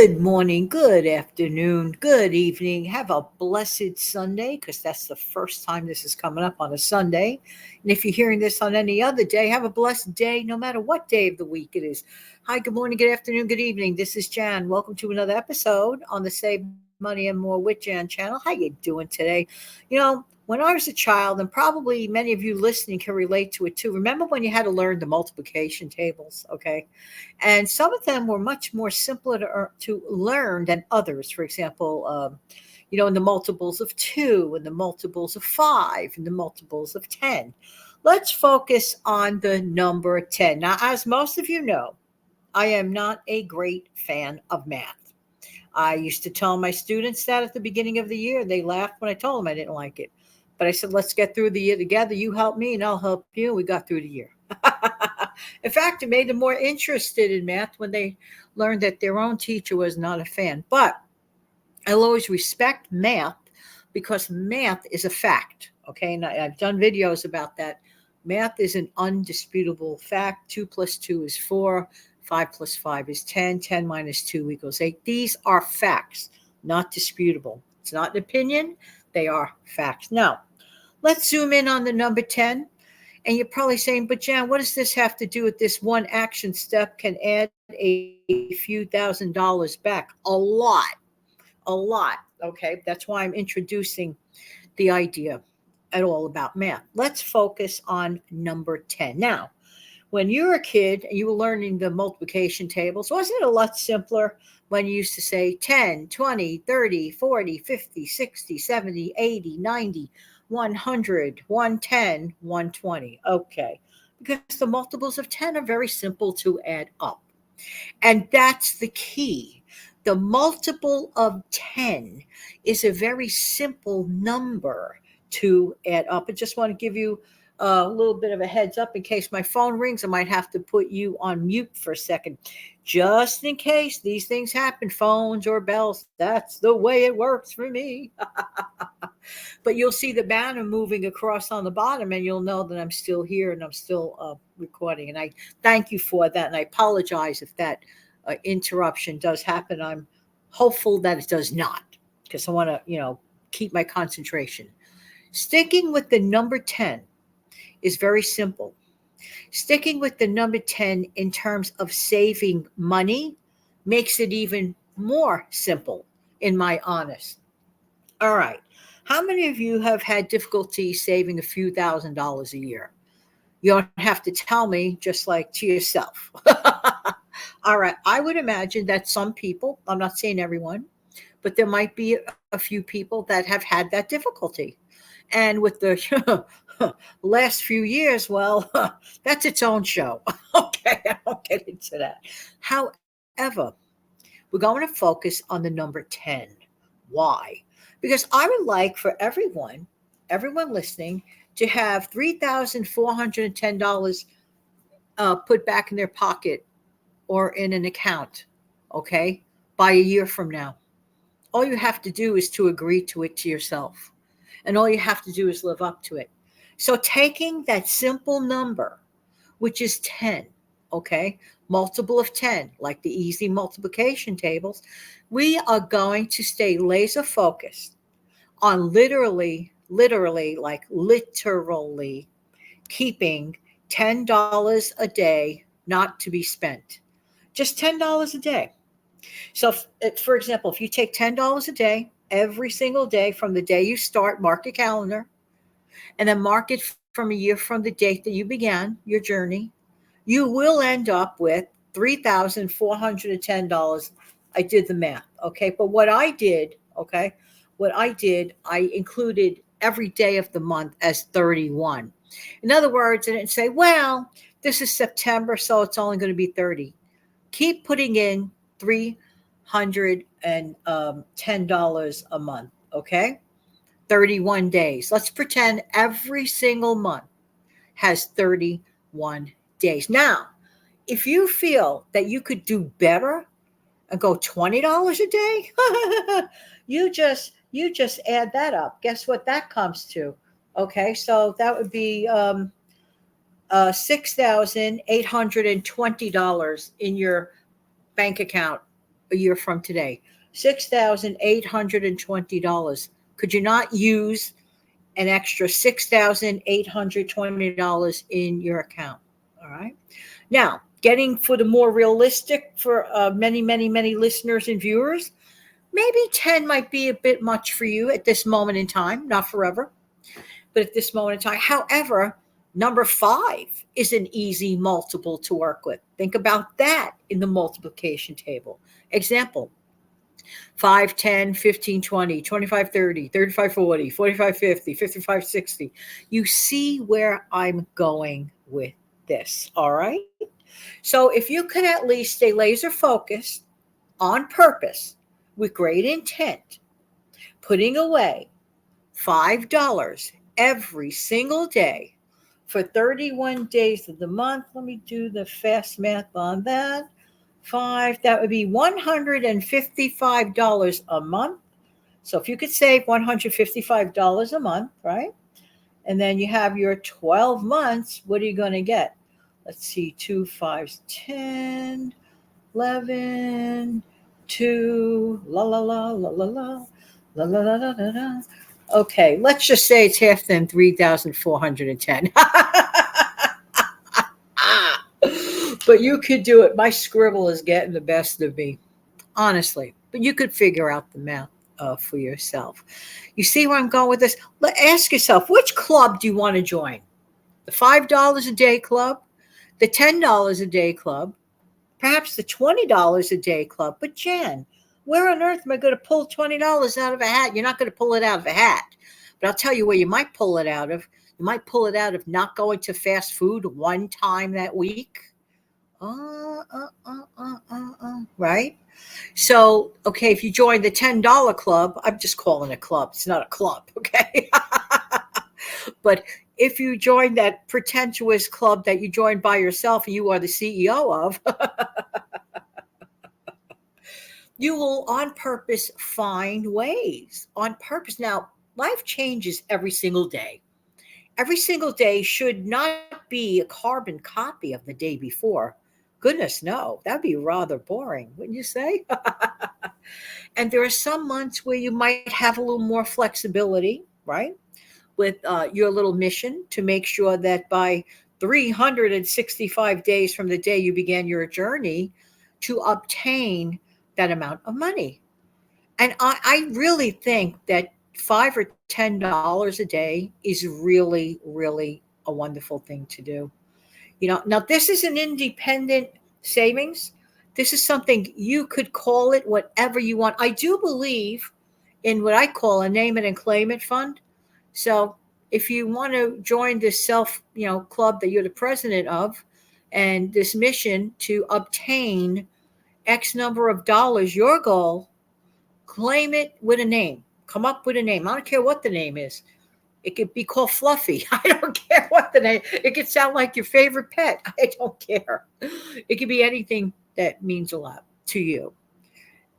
Good morning, good afternoon, good evening. Have a blessed Sunday because that's the first time this is coming up on a Sunday. And if you're hearing this on any other day, have a blessed day no matter what day of the week it is. Hi, good morning, good afternoon, good evening. This is Jan. Welcome to another episode on the Save Money and More with Jan channel. How you doing today? When I was a child, and probably many of you listening can relate to it too. Remember when you had to learn the multiplication tables, okay? And some of them were much more simpler to learn than others. For example, in the multiples of two, and the multiples of five, and the multiples of 10. Let's focus on the number 10. Now, as most of you know, I am not a great fan of math. I used to tell my students that at the beginning of the year. They laughed when I told them I didn't like it. But I said, let's get through the year together. You help me and I'll help you. We got through the year. In fact, it made them more interested in math when they learned that their own teacher was not a fan. But I'll always respect math because math is a fact. Okay. And I've done videos about that. Math is an undisputable fact. 2 plus 2 is 4. 5 plus 5 is 10. 10 minus 2 equals 8. These are facts, not disputable. It's not an opinion. They are facts. Now, let's zoom in on the number 10. And you're probably saying, but Jan, what does this have to do with this one action step can add a few $1,000s back? A lot. Okay. That's why I'm introducing the idea at all about math. Let's focus on number 10. Now, when you were a kid and you were learning the multiplication tables, wasn't it a lot simpler when you used to say 10, 20, 30, 40, 50, 60, 70, 80, 90, 100, 110, 120? Okay. Because the multiples of 10 are very simple to add up. And that's the key. The multiple of 10 is a very simple number to add up. I just want to give you a little bit of a heads up in case my phone rings. I might have to put you on mute for a second, just in case these things happen, phones or bells. That's the way it works for me. But you'll see the banner moving across on the bottom, and you'll know that I'm still here and I'm still recording. And I thank you for that. And I apologize if that interruption does happen. I'm hopeful that it does not, because I want to, keep my concentration. Sticking with the number 10 is very simple. Sticking with the number 10 in terms of saving money makes it even more simple, in my honest. All right. How many of you have had difficulty saving a few $1,000s a year? You don't have to tell me, just like to yourself. All right. I would imagine that some people, I'm not saying everyone, but there might be a few people that have had that difficulty. And with the last few years, well, that's its own show. Okay. I won't get into that. However, we're going to focus on the number 10. Why? Because I would like for everyone listening, to have $3,410 put back in their pocket or in an account, okay, by a year from now. All you have to do is to agree to it to yourself. And all you have to do is live up to it. So taking that simple number, which is 10, okay, multiple of 10, like the easy multiplication tables, we are going to stay laser focused on literally keeping $10 a day not to be spent. Just $10 a day. So, for example, if you take $10 a day, every single day from the day you start, mark your calendar, and then mark it from a year from the date that you began your journey, you will end up with $3,410. I did the math, okay? But I included every day of the month as 31. In other words, I didn't say, well, this is September, so it's only going to be 30. Keep putting in $310 a month, okay? 31 days. Let's pretend every single month has 31 days. Now, if you feel that you could do better and go $20 a day, you just add that up. Guess what that comes to? Okay, so that would be $6,820 in your bank account a year from today? $6,820. Could you not use an extra $6,820 in your account? All right. Now, getting for the more realistic for many, many, many listeners and viewers, maybe 10 might be a bit much for you at this moment in time, not forever, but at this moment in time. However, number 5 is an easy multiple to work with. Think about that in the multiplication table. Example: 5, 10, 15, 20, 25, 30, 35, 40, 45, 50, 55, 60. You see where I'm going with this, all right? So if you can at least stay laser focused on purpose with great intent, putting away $5 every single day for 31 days of the month. Let me do the fast math on that. 5, that would be $155 a month. So if you could save $155 a month, right? And then you have your 12 months, what are you going to get? Let's see, 2, 5, 10, 11, 2, la la la la la la la la la la la la. Okay, let's just say it's half then 3,410. But you could do it. My scribble is getting the best of me, honestly. But you could figure out the math for yourself. You see where I'm going with this? Ask yourself, which club do you want to join? The $5 a day club, the $10 a day club, perhaps the $20 a day club. But Jan, where on earth am I going to pull $20 out of a hat? You're not going to pull it out of a hat. But I'll tell you where you might pull it out of. You might pull it out of not going to fast food one time that week. Right? So, okay, if you join the $10 club, I'm just calling it a club. It's not a club, okay? But if you join that pretentious club that you join by yourself and you are the CEO of, you will on purpose find ways. On purpose. Now, life changes every single day. Every single day should not be a carbon copy of the day before. Goodness, no. That'd be rather boring, wouldn't you say? And there are some months where you might have a little more flexibility, right? With your little mission to make sure that by 365 days from the day you began your journey to obtain that amount of money. And I really think that $5 or $10 a day is really, really a wonderful thing to do. Now this is an independent savings. This is something you could call it whatever you want. I do believe in what I call a name it and claim it fund. So if you want to join this club that you're the president of, and this mission to obtain X number of dollars, your goal, claim it with a name. Come up with a name. I don't care what the name is. It could be called Fluffy. I don't care what the name. It could sound like your favorite pet. I don't care. It could be anything that means a lot to you.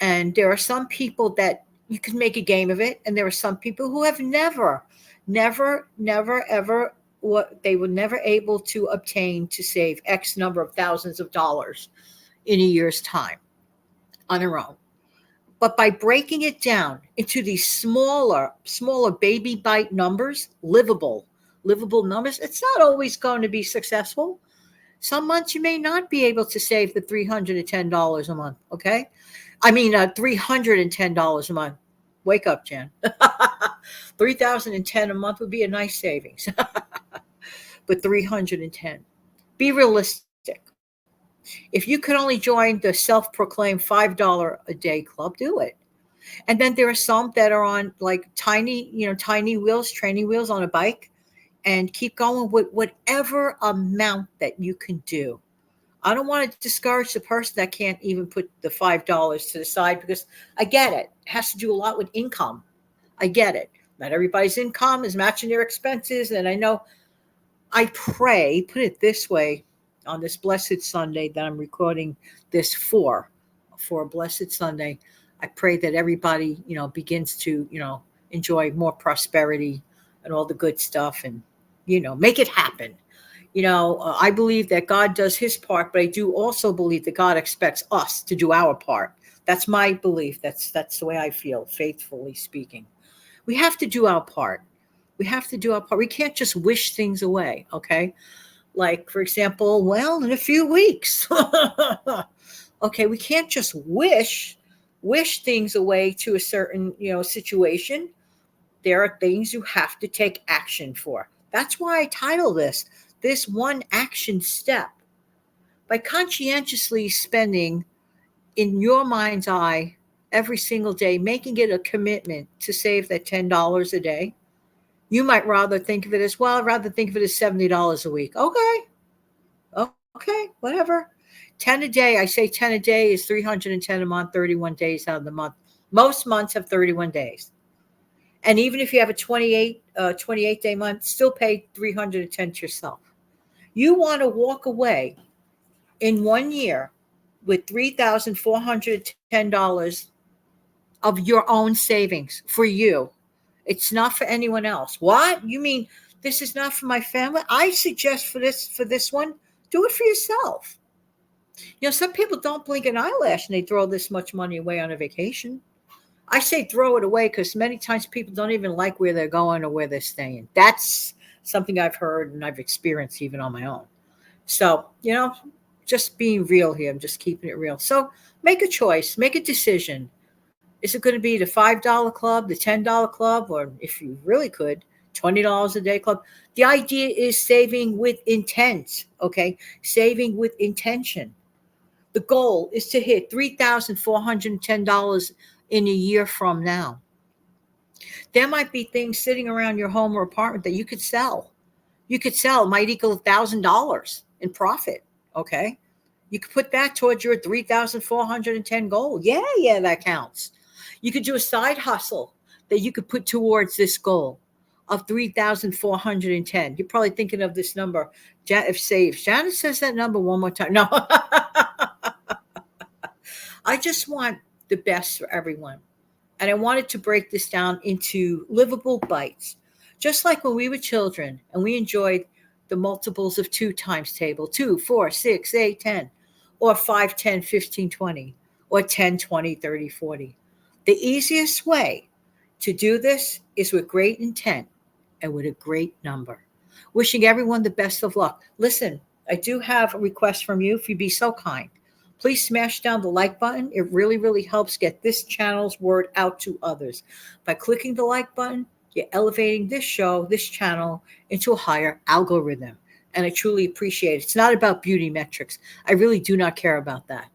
And there are some people that you can make a game of it, and there are some people who have never, ever, they were never able to obtain to save X number of thousands of dollars in a year's time on their own. But by breaking it down into these smaller baby bite numbers, livable numbers, it's not always going to be successful. Some months you may not be able to save the $310 a month, okay? I mean, $310 a month. Wake up, Jan. 3,010 a month would be a nice savings. But 310. Be realistic. If you could only join the self-proclaimed $5 a day club, do it. And then there are some that are on like tiny wheels, training wheels on a bike, and keep going with whatever amount that you can do. I don't want to discourage the person that can't even put the $5 to the side, because I get it. It has to do a lot with income. I get it. Not everybody's income is matching their expenses. And I know, I pray, put it this way, on this blessed Sunday that I'm recording this for a blessed Sunday, I pray that everybody, begins to, enjoy more prosperity and all the good stuff, and, make it happen. I believe that God does his part, but I do also believe that God expects us to do our part. That's my belief. That's the way I feel, faithfully speaking. We have to do our part. We have to do our part. We can't just wish things away, okay? Like, for example, well, in a few weeks. Okay, we can't just wish things away to a certain, situation. There are things you have to take action for. That's why I title this one action step. By conscientiously spending in your mind's eye every single day, making it a commitment to save that $10 a day, you might rather think of it as, well, I'd rather think of it as $70 a week. Okay, whatever. 10 a day, I say 10 a day is 310 a month, 31 days out of the month. Most months have 31 days. And even if you have a 28 day month, still pay 310 to yourself. You want to walk away in 1 year with $3,410 of your own savings for you. It's not for anyone else. What? You mean this is not for my family? I suggest for this one, do it for yourself. Some people don't blink an eyelash and they throw this much money away on a vacation. I say throw it away because many times people don't even like where they're going or where they're staying. That's something I've heard and I've experienced even on my own. So, just being real here. I'm just keeping it real. So make a choice, make a decision. Is it going to be the $5 club, the $10 club, or if you really could, $20 a day club? The idea is saving with intent, okay? Saving with intention. The goal is to hit $3,410 in a year from now. There might be things sitting around your home or apartment that you could sell. You could sell, it might equal $1,000 in profit, okay? You could put that towards your 3,410 goal. Yeah, that counts. You could do a side hustle that you could put towards this goal of 3,410. You're probably thinking of this number. If Janet says that number one more time. No. I just want the best for everyone. And I wanted to break this down into livable bites. Just like when we were children and we enjoyed the multiples of 2 times table, 2, 4, 6, 8, 10, or 5, 10, 15, 20, or 10, 20, 30, 40. The easiest way to do this is with great intent and with a great number. Wishing everyone the best of luck. Listen, I do have a request from you if you'd be so kind. Please smash down the like button. It really, really helps get this channel's word out to others. By clicking the like button, you're elevating this show, this channel, into a higher algorithm. And I truly appreciate it. It's not about beauty metrics. I really do not care about that.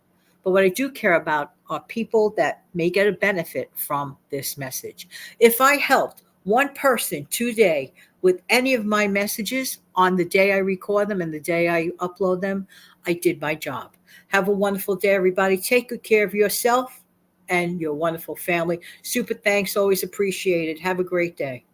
But what I do care about are people that may get a benefit from this message. If I helped one person today with any of my messages on the day I record them and the day I upload them, I did my job. Have a wonderful day, everybody. Take good care of yourself and your wonderful family. Super thanks. Always appreciated. Have a great day.